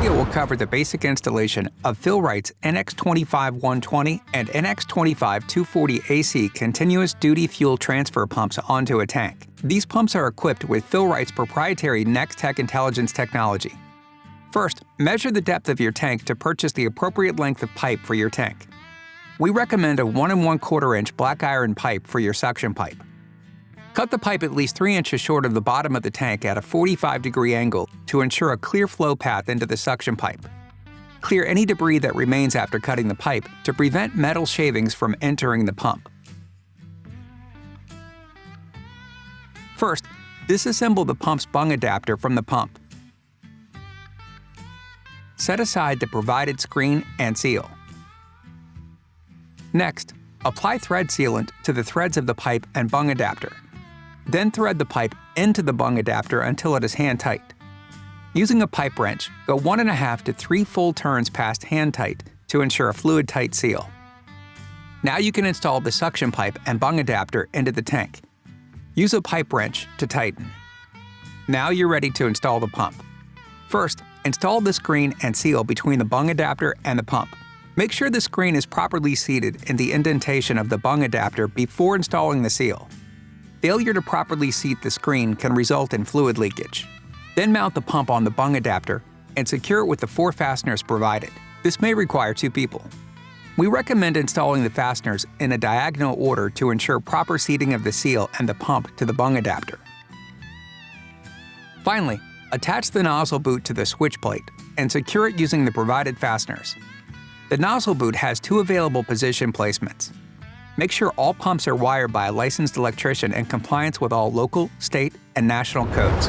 video will cover the basic installation of Rite's NX25 120 and NX25 240 AC continuous duty fuel transfer pumps onto a tank. These pumps are equipped with Rite's proprietary NX Intelligence technology. First, measure the depth of your tank to purchase the appropriate length of pipe for your tank. We recommend a 1 1/4 inch black iron pipe for your suction pipe. Cut the pipe at least 3 inches short of the bottom of the tank at a 45-degree angle to ensure a clear flow path into the suction pipe. Clear any debris that remains after cutting the pipe to prevent metal shavings from entering the pump. First, disassemble the pump's bung adapter from the pump. Set aside the provided screen and seal. Next, apply thread sealant to the threads of the pipe and bung adapter. Then thread the pipe into the bung adapter until it is hand tight. Using a pipe wrench, go 1.5 to 3 full turns past hand tight to ensure a fluid tight seal. Now you can install the suction pipe and bung adapter into the tank. Use a pipe wrench to tighten. Now you're ready to install the pump. First, install the screen and seal between the bung adapter and the pump. Make sure the screen is properly seated in the indentation of the bung adapter before installing the seal. Failure to properly seat the screen can result in fluid leakage. Then mount the pump on the bung adapter and secure it with the 4 fasteners provided. This may require 2 people. We recommend installing the fasteners in a diagonal order to ensure proper seating of the seal and the pump to the bung adapter. Finally, attach the nozzle boot to the switch plate and secure it using the provided fasteners. The nozzle boot has 2 available position placements. Make sure all pumps are wired by a licensed electrician in compliance with all local, state, and national codes.